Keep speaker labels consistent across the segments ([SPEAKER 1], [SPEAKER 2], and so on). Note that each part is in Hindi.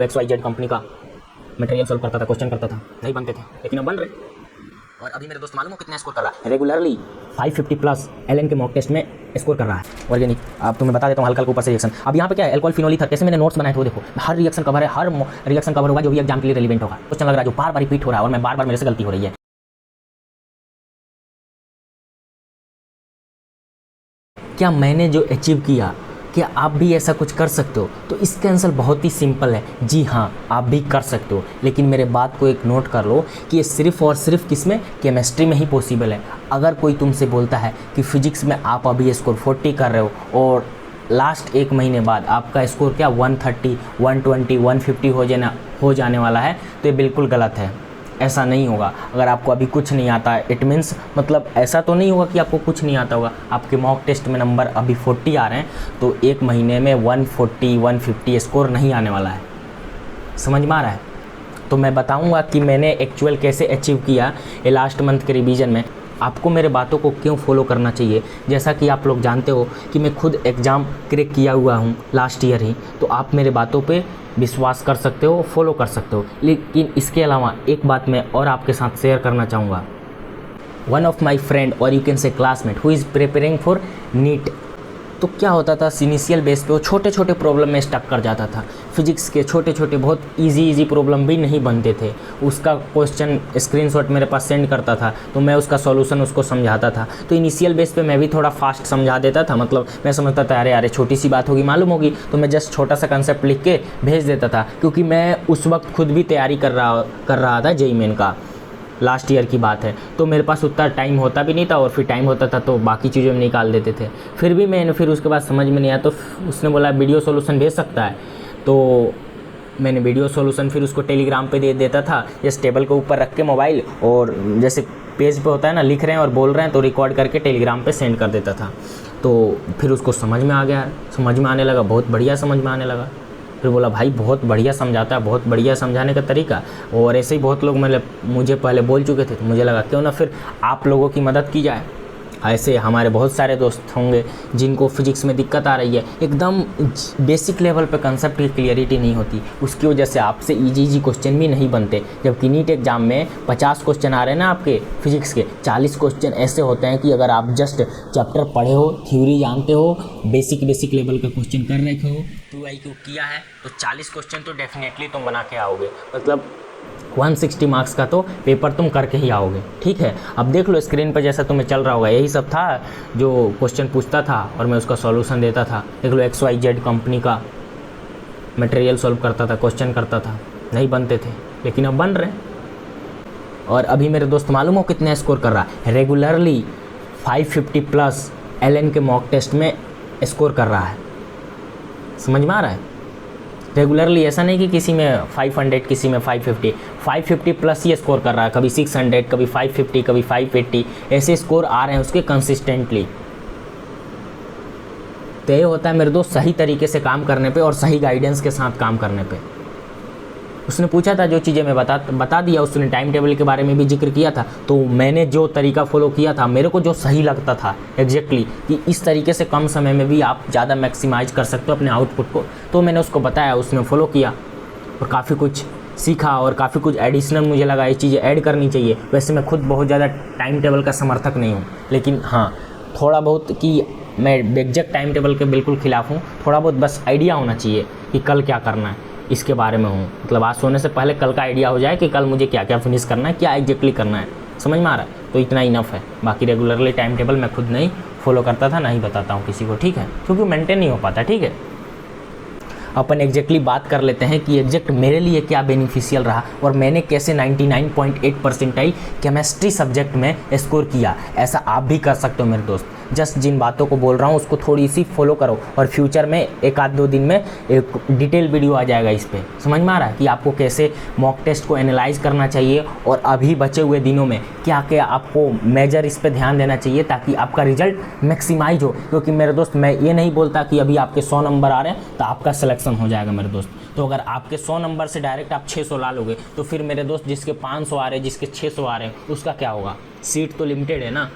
[SPEAKER 1] XYZ कंपनी का मटेरियल सॉल्व करता था, क्वेश्चन करता था, नहीं बनते थे, लेकिन अब बन रहे। और अभी मेरे दोस्त मालूम हो कितना स्कोर कर रहा है? रेगुलरली 550 प्लस एलएन के मॉक टेस्ट में स्कोर कर रहा है। ऑर्गेनिक अब तुम्हें बता देता हूँ हल्का ऊपर से रिएक्शन। अब यहाँ पे क्या है, एल्कोहल फिनोल ईथर, कैसे मैंने नोट्स बनाए थे वो देखो। हर रिएक्शन कवर है, हर रिएक्शन कवर होगा जो भी एग्जाम के लिए रेलिवेंट होगा। क्वेश्चन लग रहा है जो बार बार रिपीट हो रहा है और मैं बार बार मेरे से गलती हो रही है। क्या मैंने जो अचीव किया, क्या आप भी ऐसा कुछ कर सकते हो? तो इसका आंसर बहुत ही सिंपल है, जी हाँ आप भी कर सकते हो। लेकिन मेरे बात को एक नोट कर लो कि ये सिर्फ और सिर्फ किसमें, केमिस्ट्री में ही पॉसिबल है। अगर कोई तुमसे बोलता है कि फिजिक्स में आप अभी स्कोर 40 कर रहे हो और लास्ट एक महीने बाद आपका स्कोर क्या 130, 120, 150 हो जाने वाला है, तो ये बिल्कुल गलत है। ऐसा नहीं होगा। अगर आपको अभी कुछ नहीं आता है, इट मीन्स मतलब ऐसा तो नहीं होगा कि आपको कुछ नहीं आता होगा। आपके मॉक टेस्ट में नंबर अभी 40 आ रहे हैं, तो एक महीने में 140, 150 स्कोर नहीं आने वाला है। समझ में आ रहा है? तो मैं बताऊंगा कि मैंने एक्चुअल कैसे अचीव किया ये लास्ट मंथ के रिवीजन में। आपको मेरे बातों को क्यों फॉलो करना चाहिए, जैसा कि आप लोग जानते हो कि मैं खुद एग्ज़ाम क्रैक किया हुआ हूँ लास्ट ईयर ही, तो आप मेरे बातों पे विश्वास कर सकते हो, फॉलो कर सकते हो। लेकिन इसके अलावा एक बात मैं और आपके साथ शेयर करना चाहूँगा। वन ऑफ माई फ्रेंड और you can say classmate who is preparing for NEET, तो क्या होता था इनिशियल बेस पे वो छोटे छोटे प्रॉब्लम में स्टक कर जाता था। फिजिक्स के छोटे छोटे बहुत इजी प्रॉब्लम भी नहीं बनते थे। उसका क्वेश्चन स्क्रीनशॉट मेरे पास सेंड करता था, तो मैं उसका सॉल्यूशन उसको समझाता था। तो इनिशियल बेस पे मैं भी थोड़ा फास्ट समझा देता था, मतलब मैं समझता था अरे छोटी सी बात होगी, मालूम होगी, तो मैं जस्ट छोटा सा कंसेप्ट लिख के भेज देता था। क्योंकि मैं उस वक्त खुद भी तैयारी कर रहा था जेईई मेन का, लास्ट ईयर की बात है। तो मेरे पास उतना टाइम होता भी नहीं था, और फिर टाइम होता था तो बाकी चीज़ों में निकाल देते थे। फिर उसके बाद समझ में नहीं आया, तो उसने बोला वीडियो सॉल्यूशन भेज सकता है। तो मैंने वीडियो सॉल्यूशन फिर उसको टेलीग्राम पे दे देता था, जैसे टेबल के ऊपर रख के मोबाइल, और जैसे पेज पे होता है ना, लिख रहे हैं और बोल रहे हैं, तो रिकॉर्ड करके टेलीग्राम पे सेंड कर देता था। तो फिर उसको समझ में आ गया, समझ में आने लगा, बहुत बढ़िया समझ में आने लगा। फिर बोला भाई बहुत बढ़िया समझाता है, बहुत बढ़िया समझाने का तरीका। और ऐसे ही बहुत लोग मतलब मुझे पहले बोल चुके थे, तो मुझे लगा क्यों ना फिर आप लोगों की मदद की जाए। ऐसे हमारे बहुत सारे दोस्त होंगे जिनको फिजिक्स में दिक्कत आ रही है, एकदम बेसिक लेवल पे कंसेप्ट की क्लियरिटी नहीं होती, उसकी वजह से आपसे इजी क्वेश्चन भी नहीं बनते। जबकि नीट एग्जाम में 50 क्वेश्चन आ रहे हैं ना आपके फिजिक्स के, 40 क्वेश्चन ऐसे होते हैं कि अगर आप जस्ट चैप्टर पढ़े हो, थ्योरी जानते हो, बेसिक लेवल का क्वेश्चन कर रखे हो, 2IQ किया है, तो 40 क्वेश्चन तो डेफिनेटली तुम बना के आओगे। मतलब 160 मार्क्स का तो पेपर तुम करके ही आओगे। ठीक है, अब देख लो स्क्रीन पर जैसा तुम्हें चल रहा होगा, यही सब था जो क्वेश्चन पूछता था और मैं उसका सॉल्यूशन देता था। देख लो XYZ कंपनी का मटेरियल सॉल्व करता था, क्वेश्चन करता था, नहीं बनते थे, लेकिन अब बन रहे। और अभी मेरे दोस्त मालूम हो कितना स्कोर कर रहा है? रेगुलरली 550 प्लस एलएन के मॉक टेस्ट में स्कोर कर रहा है। समझ में आ रहा है? रेगुलरली, ऐसा नहीं कि किसी में 500, किसी में 550 प्लस ही स्कोर कर रहा है। कभी 600, कभी 550, कभी 580, ऐसे स्कोर आ रहे हैं उसके कंसिस्टेंटली। तो ये होता है मेरे दोस्त सही तरीके से काम करने पे और सही गाइडेंस के साथ काम करने पे। उसने पूछा था, जो चीज़ें मैं बता दिया, उसने टाइम टेबल के बारे में भी जिक्र किया था। तो मैंने जो तरीका फॉलो किया था, मेरे को जो सही लगता था एग्जैक्टली कि इस तरीके से कम समय में भी आप ज़्यादा मैक्सिमाइज कर सकते हो अपने आउटपुट को, तो मैंने उसको बताया, उसने फॉलो किया और काफ़ी कुछ सीखा और काफ़ी कुछ एडिशनल मुझे लगा ये चीज़ें ऐड करनी चाहिए। वैसे मैं खुद बहुत ज़्यादा टाइम टेबल का समर्थक नहीं हूँ, लेकिन हाँ थोड़ा बहुत कि मैं एग्जैक्ट टाइम टेबल के बिल्कुल खिलाफ हूँ। थोड़ा बहुत बस आइडिया होना चाहिए कि कल क्या करना है, इसके बारे में हूँ। मतलब आज सोने से पहले कल का आइडिया हो जाए कि कल मुझे क्या क्या फिनिश करना है, क्या एग्जैक्टली करना है। समझ में आ रहा है? तो इतना इनफ है। बाकी रेगुलरली टाइम टेबल मैं खुद नहीं फॉलो करता था, नहीं बताता हूँ किसी को, ठीक है, क्योंकि मेंटेन नहीं हो पाता। ठीक है, अपन एग्जैक्टली बात कर लेते हैं कि एग्जैक्ट मेरे लिए क्या बेनिफिशियल रहा और मैंने कैसे 99.8 परसेंटाइल केमिस्ट्री सब्जेक्ट में स्कोर किया। ऐसा आप भी कर सकते हो मेरे दोस्त। जस्ट जिन बातों को बोल रहा हूँ उसको थोड़ी सी फॉलो करो, और फ्यूचर में एक आध दो दिन में एक डिटेल वीडियो आ जाएगा इस पर। समझ में आ रहा है कि आपको कैसे मॉक टेस्ट को एनालाइज करना चाहिए और अभी बचे हुए दिनों में क्या क्या आपको मेजर इस पर ध्यान देना चाहिए ताकि आपका रिजल्ट मैक्सिमाइज हो। क्योंकि मेरे दोस्त मैं ये नहीं बोलता कि अभी आपके 100 नंबर आ रहे हैं तो आपका सिलेक्शन हो जाएगा मेरे दोस्त। तो अगर आपके 100 नंबर से डायरेक्ट आप 600 ला लोगे, तो फिर मेरे दोस्त जिसके 500 आ रहे हैं, जिसके 600 आ रहे हैं, उसका क्या होगा? सीट तो लिमिटेड है ना।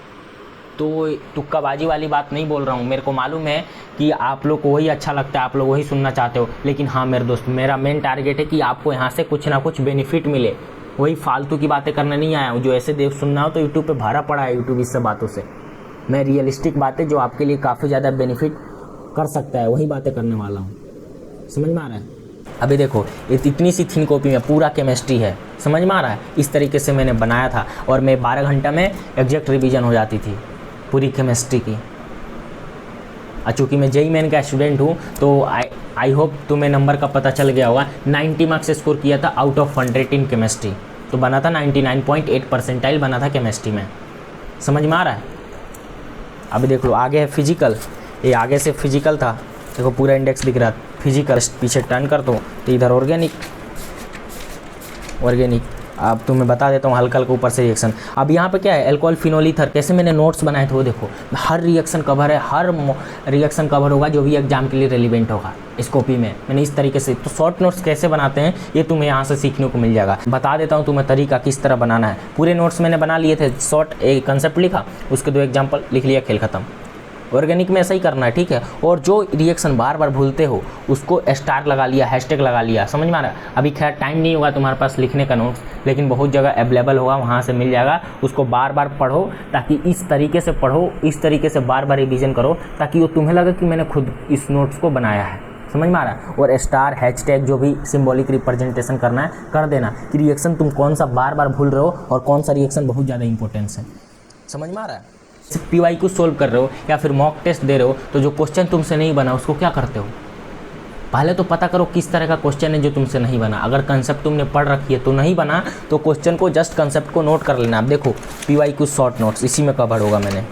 [SPEAKER 1] तो तुक्काबाजी वाली बात नहीं बोल रहा हूँ। मेरे को मालूम है कि आप लोग को वही अच्छा लगता है, आप लोग वही सुनना चाहते हो, लेकिन हाँ मेरे दोस्त, मेरा मेन टारगेट है कि आपको यहाँ से कुछ ना कुछ बेनिफिट मिले। वही फालतू की बातें करने नहीं आया हूँ। जो ऐसे देख सुनना हो तो यूट्यूब पे भरा पड़ा है यूट्यूब इस सब बातों से। मैं रियलिस्टिक बातें जो आपके लिए काफ़ी ज़्यादा बेनिफिट कर सकता है वही बातें करने वाला हूँ। समझ में आ रहा है? अभी देखो ये इतनी सी थिन कॉपी में पूरा केमिस्ट्री है, समझ में आ रहा है? इस तरीके से मैंने बनाया था और मैं 12 घंटा में एग्जैक्ट रिवीजन हो जाती थी पूरी केमिस्ट्री की। चूँकि मैं जेईई मेन का स्टूडेंट हूँ तो आई होप तुम्हें नंबर का पता चल गया होगा। 90 मार्क्स स्कोर किया था आउट ऑफ 100 इन केमिस्ट्री, तो बना था 99.8 परसेंटाइल बना था केमिस्ट्री में। समझ में आ रहा है? अभी देख लो आगे है फिजिकल। ये आगे से फिजिकल था, देखो पूरा इंडेक्स दिख रहा है। फिजिकल पीछे टर्न कर दो तो इधर ऑर्गेनिक। अब तुम्हें बता देता हूँ हल्का हल्का ऊपर से रिएक्शन। अब यहाँ पे क्या है, अल्कोहल फिनोल ईथर। कैसे मैंने नोट्स बनाए थे वो देखो, हर रिएक्शन कवर है, हर रिएक्शन कवर होगा जो भी एग्जाम के लिए रेलिवेंट होगा इस कॉपी में। मैंने इस तरीके से तो शॉर्ट नोट्स कैसे बनाते हैं ये तुम्हें यहाँ से सीखने को मिल जाएगा। बता देता हूँ तुम्हें तरीका किस तरह बनाना है। पूरे नोट्स मैंने बना लिए थे। शॉर्ट एक कंसेप्ट लिखा, उसके 2 एग्जाम्पल लिख लिया, खेल खत्म। ऑर्गेनिक में ऐसा ही करना है, ठीक है। और जो रिएक्शन बार बार भूलते हो उसको स्टार लगा लिया, हैशटैग लगा लिया। समझ में आ रहा है? अभी खैर टाइम नहीं होगा तुम्हारे पास लिखने का नोट्स, लेकिन बहुत जगह अवेलेबल होगा, वहाँ से मिल जाएगा। उसको बार बार पढ़ो, ताकि इस तरीके से पढ़ो, इस तरीके से बार बार रिवीजन करो, ताकि वो तुम्हें लगे कि मैंने खुद इस नोट्स को बनाया है। समझ में आ रहा है? और स्टार हैशटैग जो भी सिंबॉलिक रिप्रेजेंटेशन करना है कर देना कि रिएक्शन तुम कौन सा बार बार भूल रहे हो और कौन सा रिएक्शन बहुत ज़्यादा इंपॉर्टेंस है। समझ में आ रहा है? PYQ सोल्व कर रहे हो या फिर मॉक टेस्ट दे रहे हो तो जो क्वेश्चन तुमसे नहीं बना उसको क्या करते हो, पहले तो पता करो किस तरह का क्वेश्चन है जो तुमसे नहीं बना। अगर कंसेप्ट तुमने पढ़ रखी है तो नहीं बना तो क्वेश्चन को जस्ट कंसेप्ट को नोट कर लेना। अब देखो PYQ शॉर्ट नोट्स इसी में कवर होगा मैंने।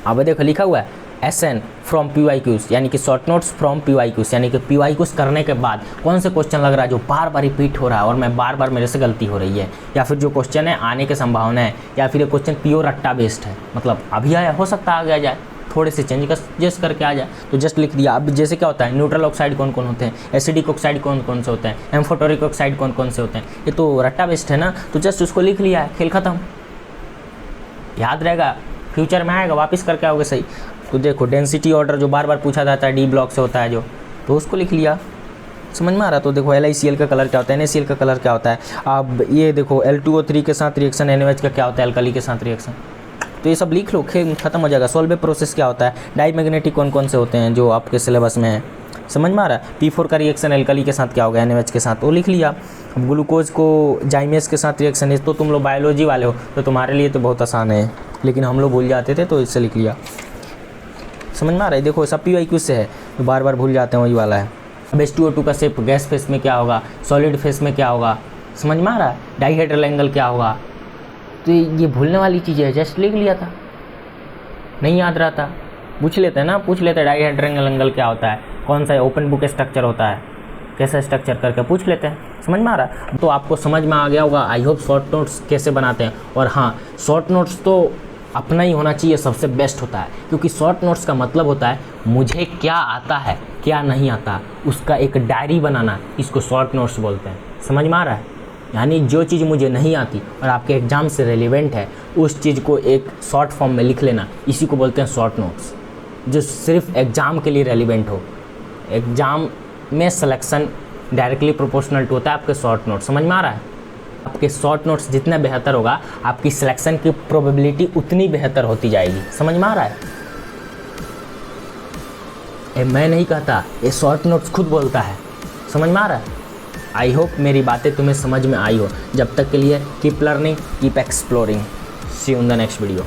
[SPEAKER 1] अब देखो लिखा हुआ है SN फ्रॉम PYQs, यानी कि शॉर्ट नोट्स फ्रॉम PYQs, यानी कि PYQs करने के बाद कौन से क्वेश्चन लग रहा है जो बार बार रिपीट हो रहा है और मैं बार बार मेरे से गलती हो रही है, या फिर जो क्वेश्चन है आने की संभावना है, या फिर ये क्वेश्चन प्योर रट्टा बेस्ड है, मतलब अभी आया हो सकता है आगे आ जाए, थोड़े से चेंज जस्ट करके आ जाए, तो जस्ट लिख दिया। अब जैसे क्या होता है, न्यूट्रल ऑक्साइड कौन कौन होते हैं, एसिडिक ऑक्साइड कौन कौन से होते हैं, एम्फोटोरिक ऑक्साइड कौन कौन से होते हैं, ये तो रट्टा बेस्ड है ना, तो जस्ट उसको लिख लिया है, खेल खत्म। याद रहेगा, फ्यूचर में आएगा वापस करके आओगे सही। तो देखो डेंसिटी ऑर्डर जो बार बार पूछा जाता है डी ब्लॉक से होता है जो, तो उसको लिख लिया। समझ में आ रहा? तो देखो LiCl का कलर क्या होता है, NaCl का कलर क्या होता है। अब ये देखो L2O3 के साथ रिएक्शन, NaOH का क्या होता है, अल्कली के साथ रिएक्शन, तो ये सब लिख लो, खत्म हो जाएगा। सॉल्वेट प्रोसेस क्या होता है, डाईमैग्नेटिक कौन कौन से होते हैं जो आपके सिलेबस में है। समझ में आ रहा है? P4 का रिएक्शन अल्कली के साथ क्या होगा, NaOH के साथ, वो लिख लिया। अब ग्लूकोज को जाइमेस के साथ रिएक्शन है, तो तुम लोग बायोलॉजी वाले हो तो तुम्हारे लिए तो बहुत आसान है, लेकिन हम लोग भूल जाते थे तो इससे लिख लिया। समझ में आ रहा है? देखो सब PYQ से है, तो बार बार भूल जाते हैं, वही वाला है। अब H2O2 का शेप गैस फेस में क्या होगा, सॉलिड फेस में क्या होगा, समझ में आ रहा है? डाइहेड्रल एंगल क्या होगा, तो ये भूलने वाली चीज़ है, जस्ट लिख लिया था, नहीं याद रहा था, पूछ लेते हैं ना, पूछ लेते हैं डाइहेड्रल एंगल क्या होता है, कौन सा ओपन बुक स्ट्रक्चर होता है, कैसा स्ट्रक्चर करके पूछ लेते हैं। समझ में आ रहा है? तो आपको समझ में आ गया होगा आई होप शॉर्ट नोट्स कैसे बनाते हैं। और हाँ, शॉर्ट नोट्स तो अपना ही होना चाहिए, सबसे बेस्ट होता है, क्योंकि शॉर्ट नोट्स का मतलब होता है मुझे क्या आता है क्या नहीं आता उसका एक डायरी बनाना, इसको शॉर्ट नोट्स बोलते हैं। समझ में आ रहा है? यानी जो चीज़ मुझे नहीं आती और आपके एग्ज़ाम से रेलिवेंट है उस चीज़ को एक शॉर्ट फॉर्म में लिख लेना, इसी को बोलते हैं शॉर्ट नोट्स, जो सिर्फ एग्ज़ाम के लिए रेलिवेंट हो। एग्ज़ाम में सिलेक्शन डायरेक्टली प्रोपोर्शनल टू होता है आपके शॉर्ट नोट्स। समझ में आ रहा है? आपके शॉर्ट नोट्स जितना बेहतर होगा आपकी सिलेक्शन की प्रोबेबिलिटी उतनी बेहतर होती जाएगी। समझ में आ रहा है? ये मैं नहीं कहता, ये शॉर्ट नोट्स खुद बोलता है। समझ में आ रहा है? आई होप मेरी बातें तुम्हें समझ में आई हो। जब तक के लिए keep learning, keep exploring. See you in the next video.